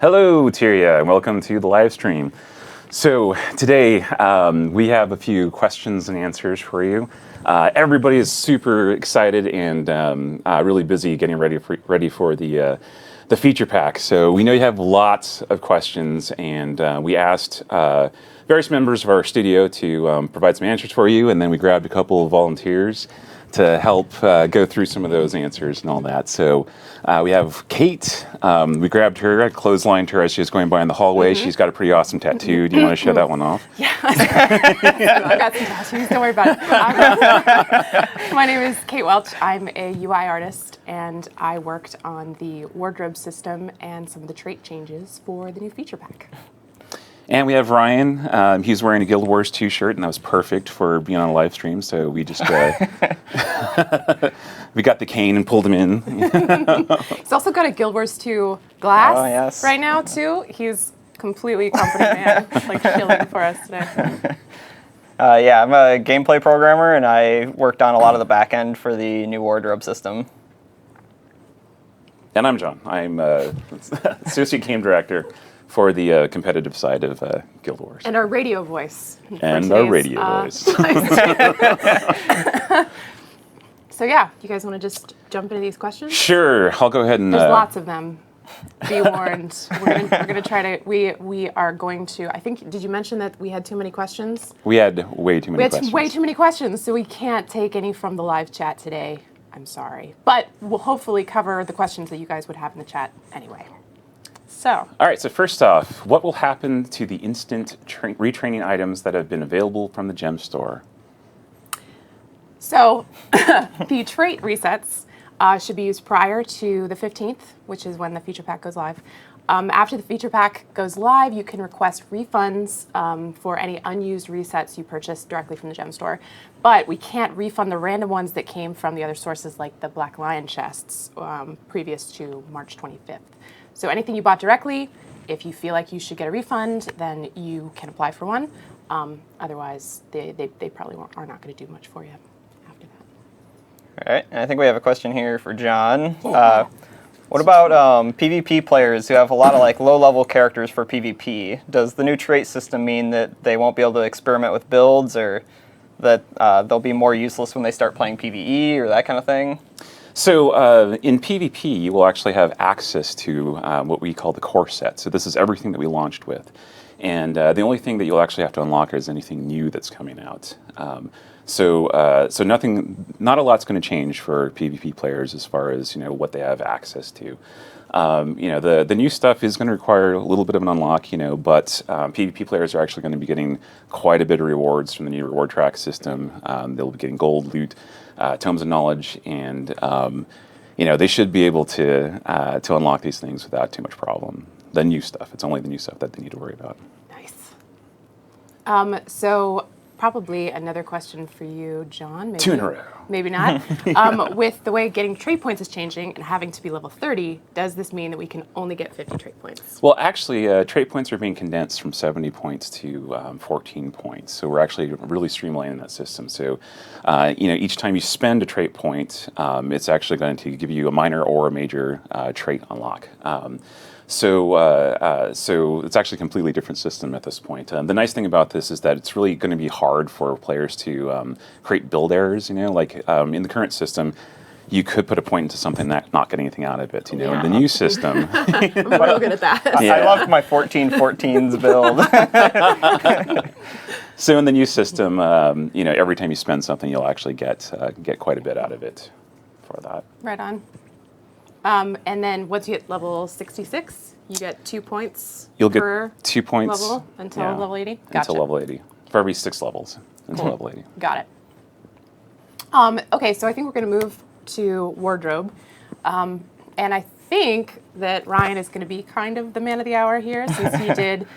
Hello, Tyria, and welcome to the live stream. So today we have a few questions and answers for you. Everybody is super excited and really busy getting ready for the feature pack. So we know you have lots of questions, and we asked various members of our studio to provide some answers for you, and then we grabbed a couple of volunteers to help go through some of those answers and all that. So we have Kate. We grabbed her, I clotheslined her as she was going by in the hallway. She's got a pretty awesome tattoo. Do you want to show that one off? Yeah. I've got some tattoos. Don't worry about it. My name is Kate Welch. I'm a UI artist, and I worked on the wardrobe system and some of the trait changes for the new feature pack. And we have Ryan. He's wearing a Guild Wars 2 shirt, and that was perfect for being on a live stream. So we just we got the cane and pulled him in. He's also got a Guild Wars 2 glass right now too. He's completely company man, like chilling for us today. Yeah, I'm a gameplay programmer, and I worked on a lot of the back end for the new wardrobe system. And I'm John. I'm associate game director for the competitive side of Guild Wars. And our radio voice. And our radio voice. So yeah, you guys want to just jump into these questions? Sure, I'll go ahead and... There's lots of them. Be warned. We're gonna try to, we are going to, I think, did you mention that we had too many questions? We had way too many questions. Way too many questions, so we can't take any from the live chat today. I'm sorry. But we'll hopefully cover the questions that you guys would have in the chat anyway. So. All right, so first off, what will happen to the instant retraining items that have been available from the gem store? So the trait resets should be used prior to the 15th, which is when the feature pack goes live. After the feature pack goes live, you can request refunds for any unused resets you purchased directly from the gem store. But we can't refund the random ones that came from the other sources, like the Black Lion chests previous to March 25th. So anything you bought directly, if you feel like you should get a refund, then you can apply for one. Otherwise, they probably are not going to do much for you after that. All right, and I think we have a question here for John. What about PvP players who have a lot of low-level characters for PvP? Does the new trait system mean that they won't be able to experiment with builds, or that they'll be more useless when they start playing PvE, or that kind of thing? So in PvP, you will actually have access to what we call the core set. So this is everything that we launched with. And the only thing that you'll actually have to unlock is anything new that's coming out. So not a lot's going to change for PvP players as far as what they have access to. The new stuff is going to require a little bit of an unlock, but PvP players are actually going to be getting quite a bit of rewards from the new reward track system. They'll be getting gold, loot, tomes of knowledge, and they should be able to unlock these things without too much problem. The new stuff. It's only the new stuff that they need to worry about. Nice. So probably another question for you, John. Maybe, 2 in a row. Maybe not. With the way getting trait points is changing and having to be level 30, does this mean that we can only get 50 trait points? Well, actually, trait points are being condensed from 70 points to 14 points. So we're actually really streamlining that system. So, each time you spend a trait point, it's actually going to give you a minor or a major trait unlock. So it's actually a completely different system at this point. The nice thing about this is that it's really going to be hard for players to create build errors. In the current system, you could put a point into something that not get anything out of it. In the new system, I'm real good at that. Yeah. I loved my 1414s build. So in the new system, every time you spend something, you'll actually get quite a bit out of it for that. Right on. And then once you hit level 66, you get 2 points. You'll per get 2 points level until level 80. Gotcha. Until level 80 for every 6 levels until level 80. Got it. Okay, so I think we're going to move to wardrobe, and I think that Ryan is going to be kind of the man of the hour here, since he did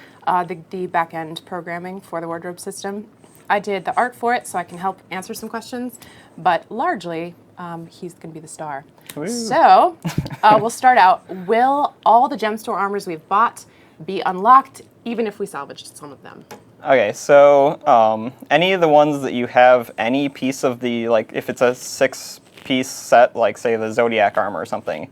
the back end programming for the wardrobe system. I did the art for it, so I can help answer some questions, but largely he's going to be the star. Ooh. So we'll start out. Will all the gem store armors we've bought be unlocked, even if we salvaged some of them? Okay, so any of the ones that you have any piece of the, if it's a 6-piece set, like say the Zodiac armor or something,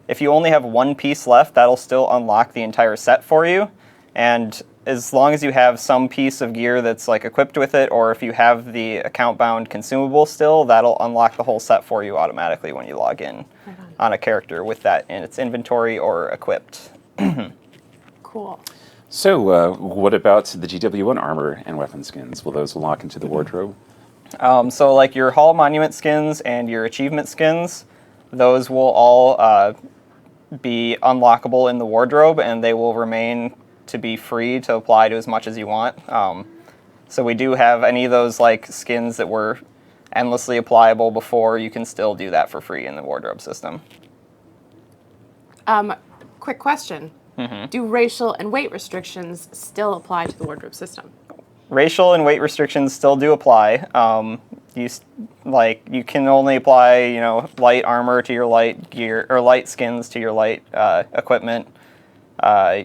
if you only have one piece left, that'll still unlock the entire set for you. And as long as you have some piece of gear that's like equipped with it, or if you have the account-bound consumable still, that'll unlock the whole set for you automatically when you log in on a character with that in its inventory or equipped. Cool. So, what about the GW1 armor and weapon skins? Will those unlock into the wardrobe? So like your Hall of Monument skins and your achievement skins, those will all be unlockable in the wardrobe, and they will remain to be free to apply to as much as you want. So we do have any of those like skins that were endlessly applicable before, you can still do that for free in the wardrobe system. Quick question. Do racial and weight restrictions still apply to the wardrobe system? Racial and weight restrictions still do apply. You can only apply, light armor to your light gear, or light skins to your light equipment.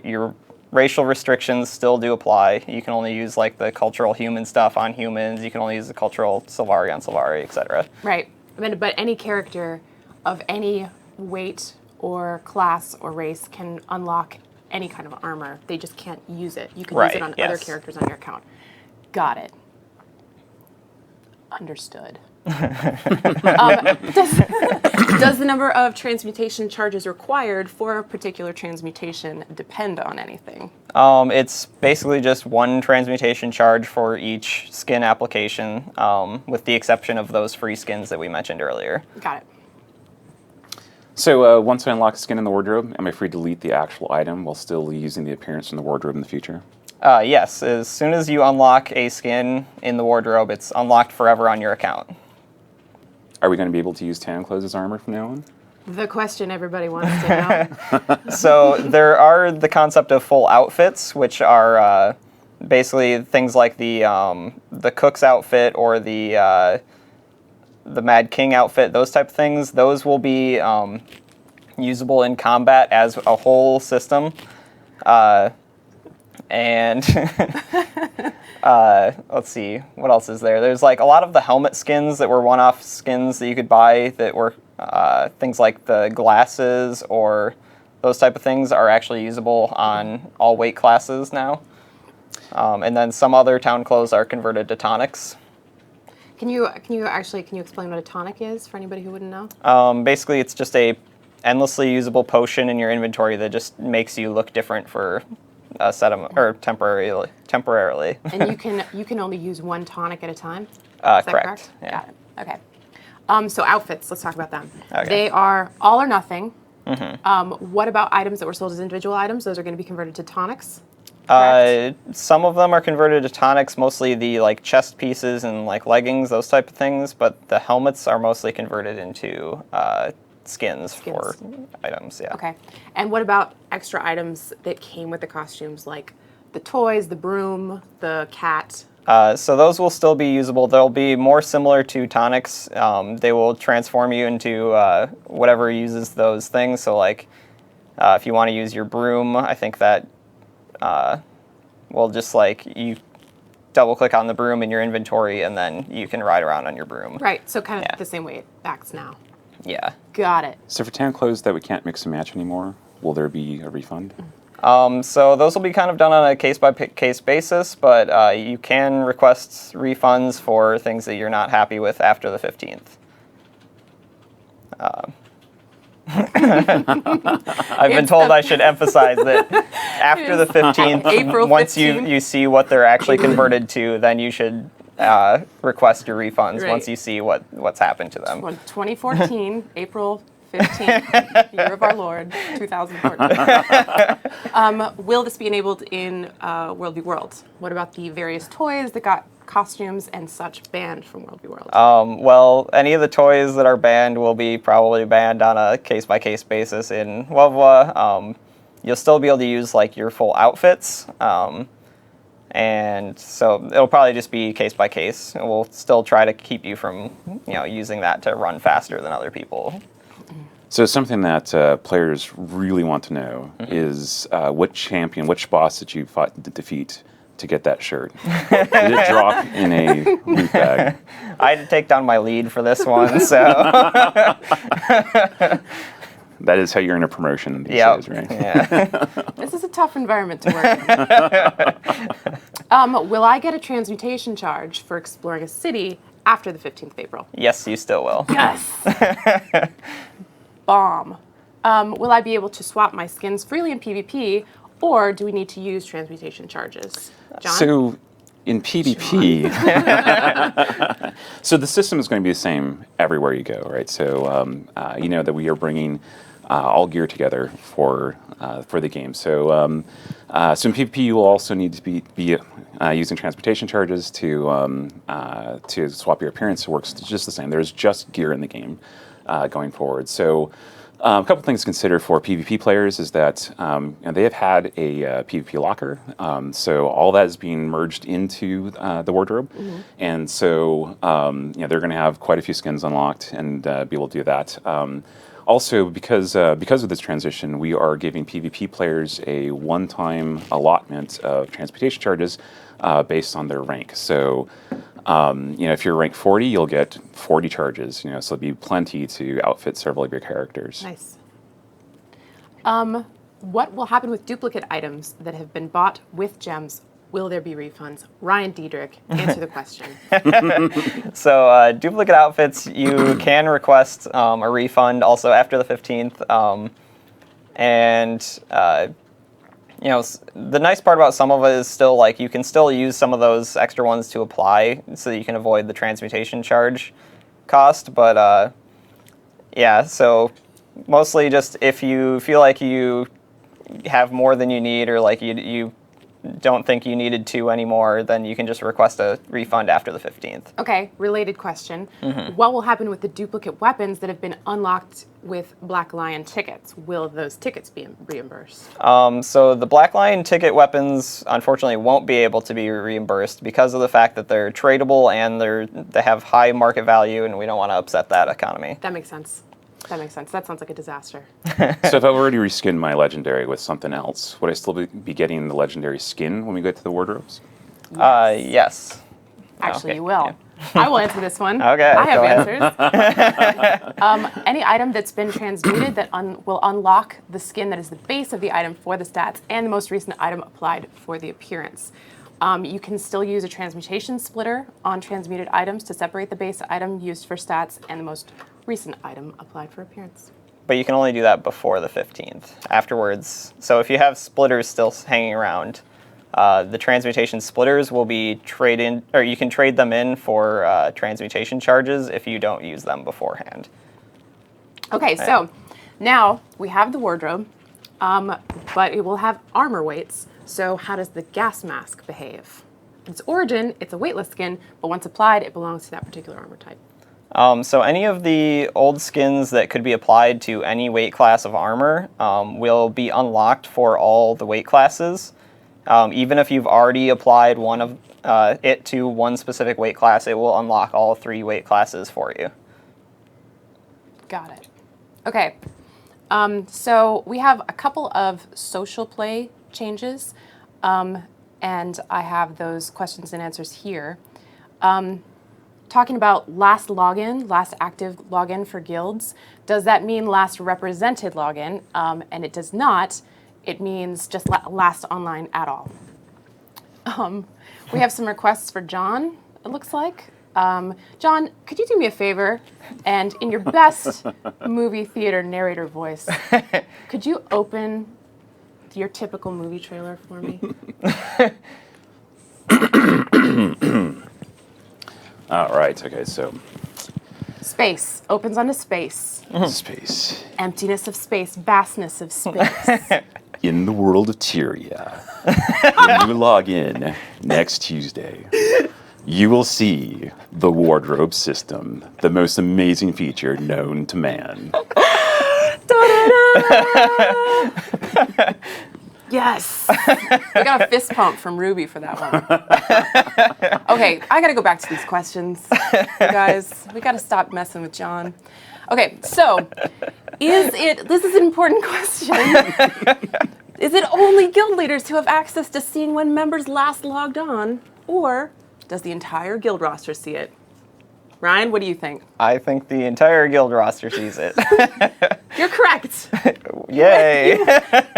Your racial restrictions still do apply. You can only use like the cultural human stuff on humans. You can only use the cultural Sylvari on Sylvari, etc. Right. But any character of any weight or class or race can unlock any kind of armor. They just can't use it. You can use it on other characters on your account. Got it. Understood. Does the number of transmutation charges required for a particular transmutation depend on anything? It's basically just one transmutation charge for each skin application, with the exception of those free skins that we mentioned earlier. Got it. So once I unlock a skin in the wardrobe, am I free to delete the actual item while still using the appearance in the wardrobe in the future? Yes, as soon as you unlock a skin in the wardrobe, it's unlocked forever on your account. Are we going to be able to use tan clothes as armor from now on? The question everybody wants to know. So there are the concept of full outfits, which are basically things like the cook's outfit or the Mad King outfit, those type of things. Those will be usable in combat as a whole system. And let's see, what else is there? There's like a lot of the helmet skins that were one-off skins that you could buy that were things like the glasses or those type of things are actually usable on all weight classes now. And then some other town clothes are converted to tonics. Can you explain what a tonic is for anybody who wouldn't know? Basically, it's just a endlessly usable potion in your inventory that just makes you look different for a set of, or temporarily. And you can only use one tonic at a time? Is Correct. that correct? Yeah. Got it. Okay. So outfits, let's talk about them. Okay. They are all or nothing. What about items that were sold as individual items? Those are going to be converted to tonics? Some of them are converted to tonics, mostly the like chest pieces and like leggings, those type of things, but the helmets are mostly converted into skins for items, yeah. Okay. And what about extra items that came with the costumes, like the toys, the broom, the cat? So those will still be usable. They'll be more similar to tonics. They will transform you into whatever uses those things. So like if you want to use your broom, I think that will just like you double click on the broom in your inventory and then you can ride around on your broom. Right. So kind of the same way it acts now. Yeah. Got it. So for tan clothes that we can't mix and match anymore, will there be a refund? So those will be kind of done on a case-by-case basis, but you can request refunds for things that you're not happy with after the 15th. I've been told I should emphasize that after the 15th, April once 15th. you see what they're actually converted to, then you should request your refunds once you see what's happened to them. 2014, April 15th, year of our Lord, 2014. Will this be enabled in World v. World? What about the various toys that got costumes and such banned from World v. World? Well, any of the toys that are banned will be probably banned on a case-by-case basis in WVWA. You'll still be able to use like your full outfits. And so it'll probably just be case by case. We'll still try to keep you from, using that to run faster than other people. So something that players really want to know is what champion, which boss did you defeat to get that shirt? Did it drop in a loot bag? I had to take down my lead for this one, so. That is how you earn a promotion these Yep. days, right? Yeah. This is a tough environment to work in. Will I get a transmutation charge for exploring a city after the 15th of April? Yes, you still will. Yes. Bomb. Will I be able to swap my skins freely in PvP, or do we need to use transmutation charges? John? So in PvP, so the system is going to be the same everywhere you go, right? So you know that we are bringing all gear together for the game. So in PvP, you will also need to be using transportation charges to swap your appearance. It works just the same. There's just gear in the game going forward. So a couple things to consider for PvP players is that they have had a PvP locker, so all that is being merged into the wardrobe, and so they're going to have quite a few skins unlocked and be able to do that. Also, because of this transition, we are giving PvP players a one-time allotment of transportation charges based on their rank. So, if you're rank 40, you'll get 40 charges. So it'll be plenty to outfit several of your characters. Nice. What will happen with duplicate items that have been bought with gems? Will there be refunds? Ryan Diedrich, answer the question. So duplicate outfits, you can request a refund also after the 15th. The nice part about some of it is still like you can still use some of those extra ones to apply so that you can avoid the transmutation charge cost. But so mostly just if you feel like you have more than you need or like you don't think you needed to anymore, then you can just request a refund after the 15th. Okay, related question. What will happen with the duplicate weapons that have been unlocked with Black Lion tickets? Will those tickets be reimbursed? So the Black Lion ticket weapons, unfortunately, won't be able to be reimbursed because of the fact that they're tradable and they have high market value, and we don't want to upset that economy. That makes sense. That sounds like a disaster. So if I've already reskinned my legendary with something else, would I still be getting the legendary skin when we get to the wardrobes? Yes. Actually, Okay, you will. yeah. I will answer this one. Okay, I have go ahead. answers. Any item that's been transmuted that will unlock the skin that is the base of the item for the stats and the most recent item applied for the appearance. You can still use a transmutation splitter on transmuted items to separate the base item used for stats and the most recent item applied for appearance. But you can only do that before the 15th. Afterwards, so if you have splitters still hanging around, the transmutation splitters will be traded, or you can trade them in for transmutation charges if you don't use them beforehand. Okay, so now we have the wardrobe, but it will have armor weights. So how does the gas mask behave? Its origin, it's a weightless skin, but once applied, it belongs to that particular armor type. So any of the old skins that could be applied to any weight class of armor will be unlocked for all the weight classes. Even if you've already applied one of it to one specific weight class, it will unlock all 3 weight classes for you. Got it. Okay. So we have a couple of social play changes, and I have those questions and answers here. Talking about last login, last active login for guilds, does that mean last represented login? And it does not. It means just last online at all. We have some requests for John, it looks like. John, could you do me a favor? And in your best movie theater narrator voice, could you open your typical movie trailer for me? All right. Okay. So Space opens onto space. space Emptiness of space, vastness of space. in the world of Tyria. When you log in next Tuesday, you will see the wardrobe system, the most amazing feature known to man. Yes. We got a fist pump from Ruby for that one. Okay, I gotta go back to these questions. You guys, we gotta stop messing with John. Okay, so this is an important question. Is it only guild leaders who have access to seeing when members last logged on, or does the entire guild roster see it? Ryan, what do you think? I think the entire guild roster sees it. You're correct. Yay!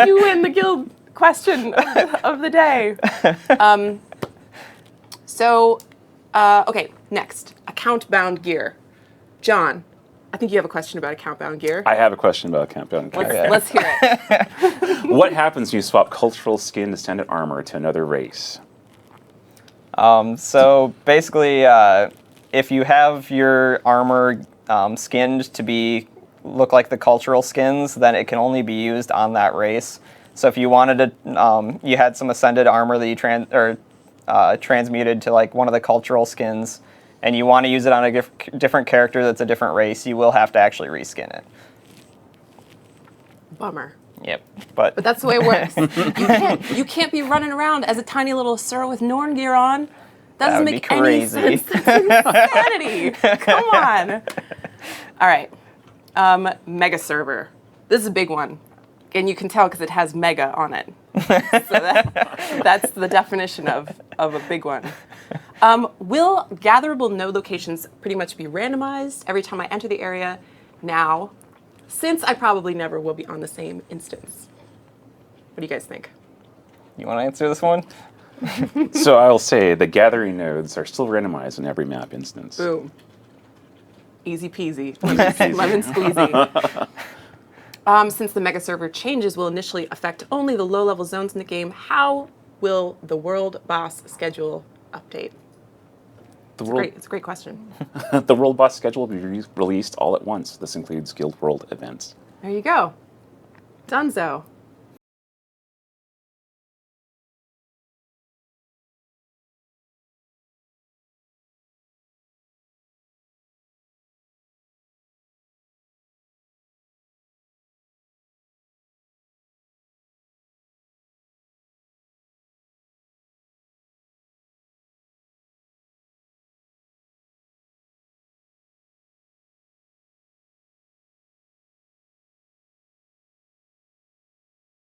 You win the guild question of the day. Okay, next, account-bound gear. John, I think you have a question about account-bound gear. I have a question about account-bound gear. Let's hear it. What happens when you swap cultural skin descendant armor to another race? So basically, if you have your armor skinned to look like the cultural skins, then it can only be used on that race. So if you wanted to, you had some ascended armor that you transmuted to like one of the cultural skins, and you want to use it on a different character that's a different race, you will have to actually reskin it. Bummer. Yep. But that's the way it works. You can't be running around as a tiny little Sir with Norn gear on. That doesn't make any sense. That's insanity. Come on. All right. Mega server. This is a big one. And you can tell because it has mega on it. So that's the definition of a big one. Will gatherable node locations pretty much be randomized every time I enter the area now, since I probably never will be on the same instance? What do you guys think? You want to answer this one? So I'll say the gathering nodes are still randomized in every map instance. Boom. Easy peasy. peasy. Lemon squeezy. Since the mega server changes will initially affect only the low-level zones in the game, how will the world boss schedule update? It's a great question. The World Boss schedule will be released all at once. This includes Guild World events. There you go. Dunzo.